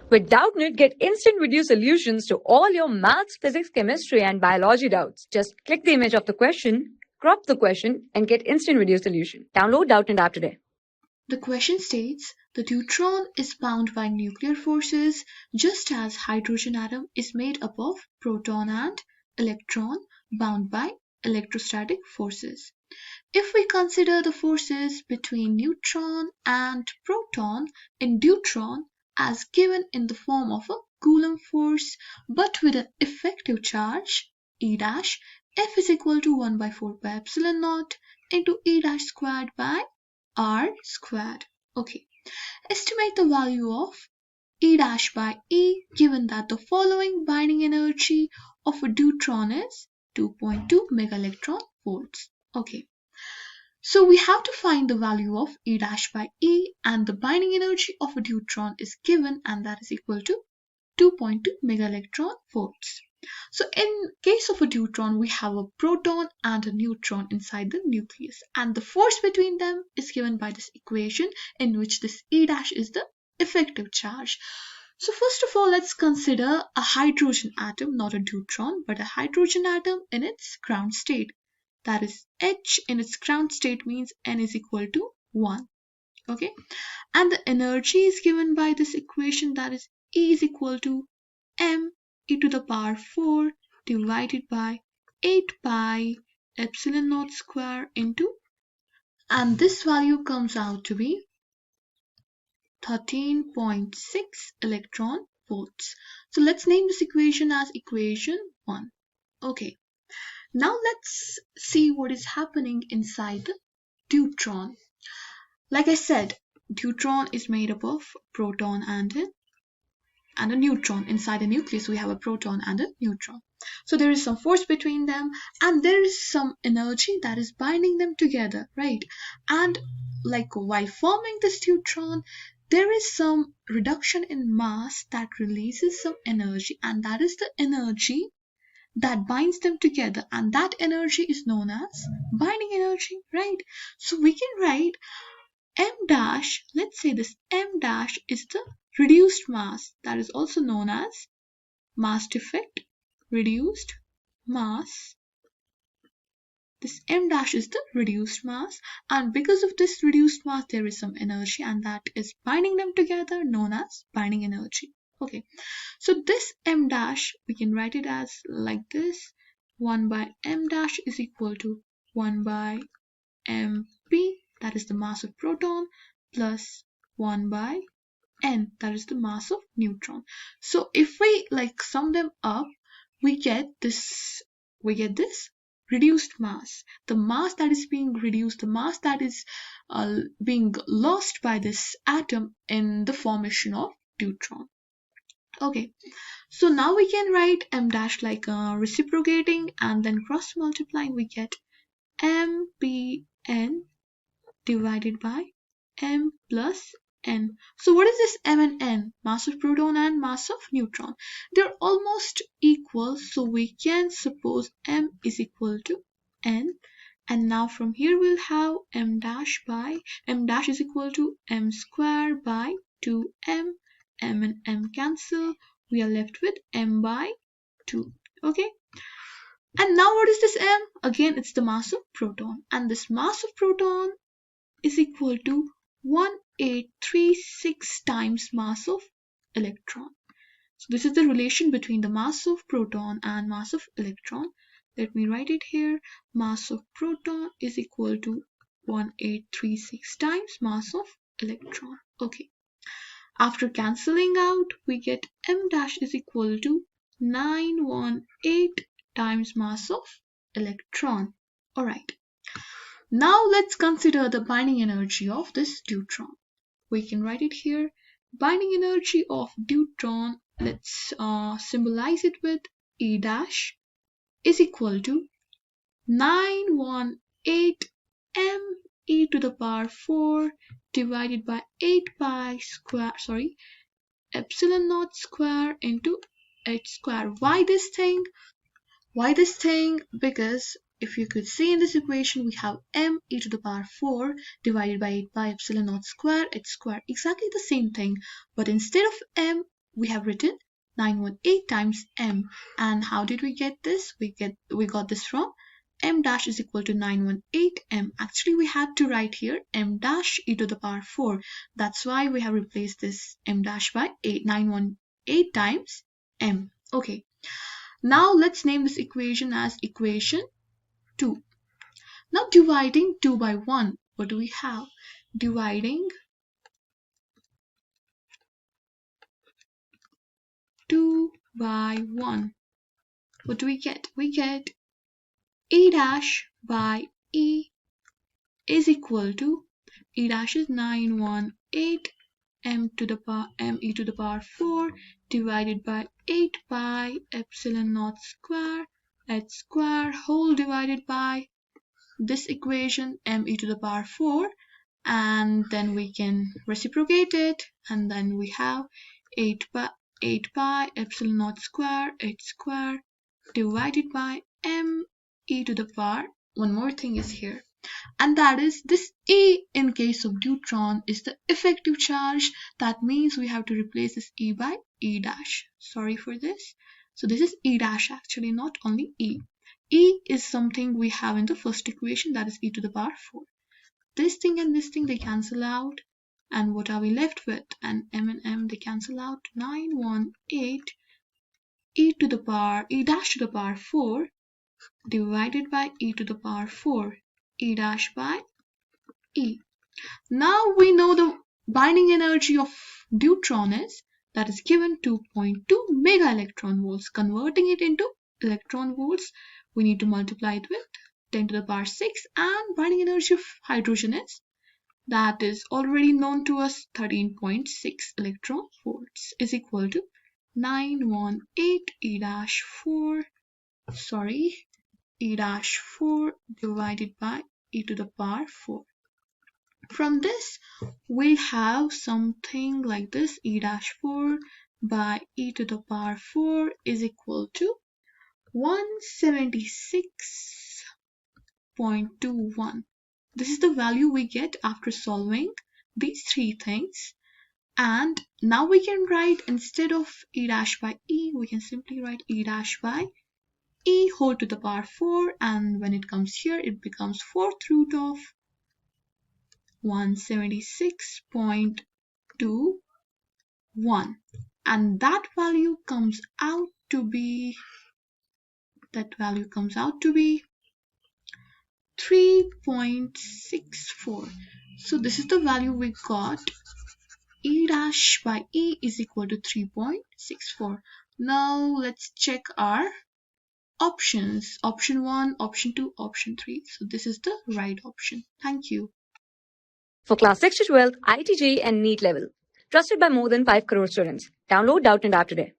With Doubtnut, get instant video solutions to all your maths, physics, chemistry, and biology doubts. Just click the image of the question, crop the question, and get instant video solution. Download Doubtnut app today. The question states the deuteron is bound by nuclear forces just as hydrogen atom is made up of proton and electron bound by electrostatic forces. If we consider the forces between neutron and proton in deuteron as given in the form of a Coulomb force but with an effective charge E dash, F is equal to 1 by 4 pi epsilon naught into E dash squared by R squared. Okay, estimate the value of E dash by E given that the following binding energy of a deuteron is 2.2 megaelectron volts. Okay, so we have to find the value of E dash by E and the binding energy of a deuteron is given and that is equal to 2.2 megaelectron volts. So in case of a deuteron, we have a proton and a neutron inside the nucleus and the force between them is given by this equation in which this E dash is the effective charge. So first of all, let's consider a hydrogen atom, not a deuteron, but a hydrogen atom in its ground state. That is H in its ground state means N is equal to 1. Okay, and the energy is given by this equation that is E is equal to m e to the power 4 divided by 8 pi epsilon naught square into, and this value comes out to be 13.6 electron volts. So let's name this equation as equation 1. Okay, now let's see what is happening inside the deuteron. Like I said, deuteron is made up of proton and a neutron. Inside the nucleus we have a proton and a neutron. So there is some force between them and there is some energy that is binding them together, right? And like while forming this deuteron, there is some reduction in mass that releases some energy, and that is the energy that binds them together, and that energy is known as binding energy, right? So we can write m dash, let's say this m dash is the reduced mass, that is also known as mass defect, reduced mass. This m dash is the reduced mass, and because of this reduced mass there is some energy and that is binding them together, known as binding energy. Okay, so this m dash we can write it as like this: 1 by m dash is equal to 1 by mp, that is the mass of proton, plus 1 by n, that is the mass of neutron. So if we like sum them up, we get this reduced mass, the mass that is being reduced, the mass that is being lost by this atom in the formation of deuteron. Okay, so now we can write m dash like reciprocating and then cross multiplying, we get mpn divided by m plus n. So what is this m and n? Mass of proton and mass of neutron. They're almost equal, so we can suppose m is equal to n. And now from here we'll have m dash is equal to m square by 2m. M and m cancel. We are left with m by 2. Okay. And now what is this m? Again, it's the mass of proton. And this mass of proton is equal to 1836 times mass of electron. So this is the relation between the mass of proton and mass of electron. Let me write it here. Mass of proton is equal to 1836 times mass of electron. Okay. After cancelling out, we get m dash is equal to 918 times mass of electron. Alright. Now let's consider the binding energy of this deuteron. We can write it here. Binding energy of deuteron, let's symbolize it with E dash is equal to 918 m e to the power 4 divided by 8 pi square, epsilon naught square into h square. Why this thing? Because if you could see in this equation, we have m e to the power 4 divided by 8 pi epsilon naught square h square. Exactly the same thing, but instead of m, we have written 918 times m. And how did we get this? We got this from m dash is equal to 918m. Actually, we had to write here m dash e to the power 4. That's why we have replaced this m dash by 918 times m. Okay. Now let's name this equation as equation 2. Now dividing 2 by 1, what do we have? Dividing 2 by 1, what do we get? We get e dash by e is equal to, e dash is 918 m to the power m e to the power 4 divided by 8 pi epsilon naught square h square whole divided by this equation m e to the power 4, and then we can reciprocate it, and then we have 8 pi epsilon naught square h square divided by m e to the power. One more thing is here, and that is this E in case of deuteron is the effective charge. That means we have to replace this E by E dash. Sorry for this. So this is E dash actually, not only E. E is something we have in the first equation, that is e to the power 4. This thing and this thing, they cancel out. And what are we left with? And m, they cancel out. 918 e dash to the power 4 divided by e to the power 4, e dash by e. Now we know the binding energy of deuteron is, that is given 2.2 mega electron volts. Converting it into electron volts, we need to multiply it with 10 to the power 6, and binding energy of hydrogen is, that is already known to us, 13.6 electron volts is equal to 918 e dash 4 divided by e to the power 4. From this, we'll have something like this, e dash 4 by e to the power 4 is equal to 176.21. This is the value we get after solving these three things. And now we can write, instead of e dash by e, we can simply write e dash by e whole to the power 4, and when it comes here, it becomes 4th root of 176.21, and that value comes out to be 3.64. So this is the value we got. E dash by e is equal to 3.64. Now let's check our options. Option 1, option 2, option 3. So this is the right option. Thank you. For class 6 to 12, IIT JEE and NEET level. Trusted by more than 5 crore students. Download Doubtnut App today.